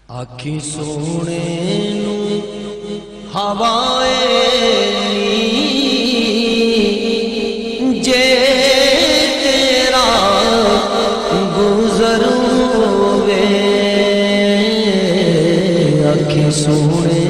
آکھی سونے نو ہوائے جے تیرا گزر ہوئے آکھی سونے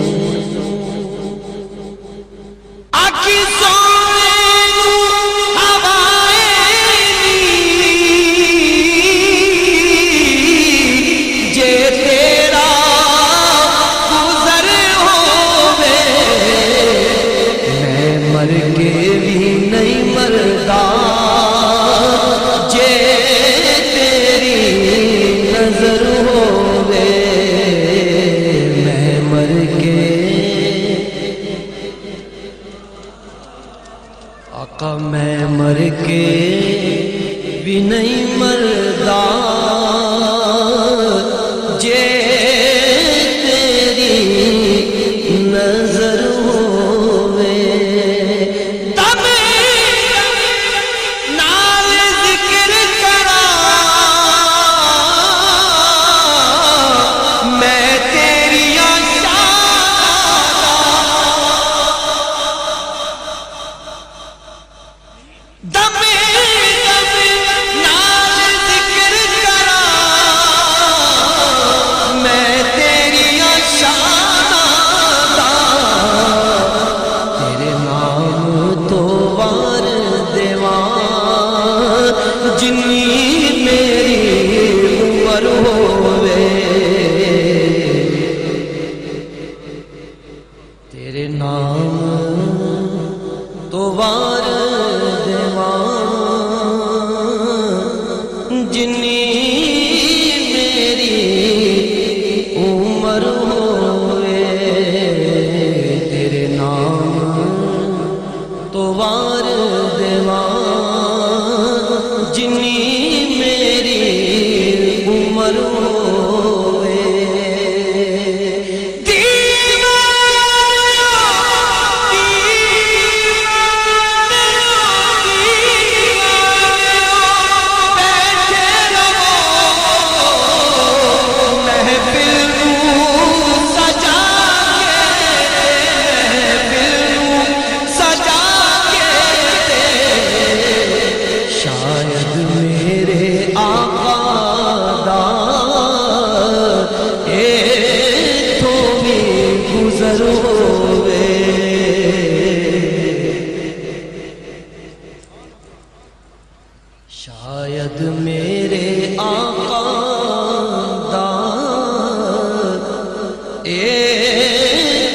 آقا میں مر کے بھی نہیں مردا جے تیری نظر ہوئے تب نال ذکر کرا میں تیری تیرے نام تو وار دیوان جنی میری عمر ہوئے تیرے نام تو وار دیوان جنی میری عمر ہوئے شاید میرے آقا دا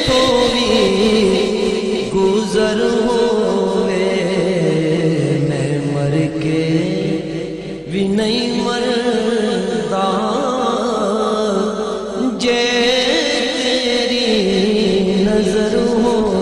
تو بھی گزر ہوئے میں مر کے بھی نہیں مردا جے تیری نظر ہوئے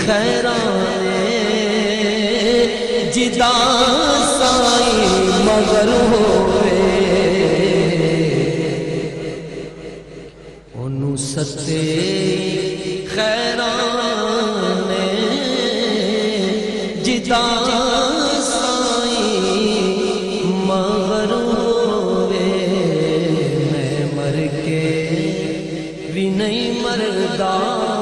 خیرانے جدا سائی مگر ہوئے انہوں ستے خیرانے جدا سائی مگر ہوئے میں مر کے بھی نہیں مردا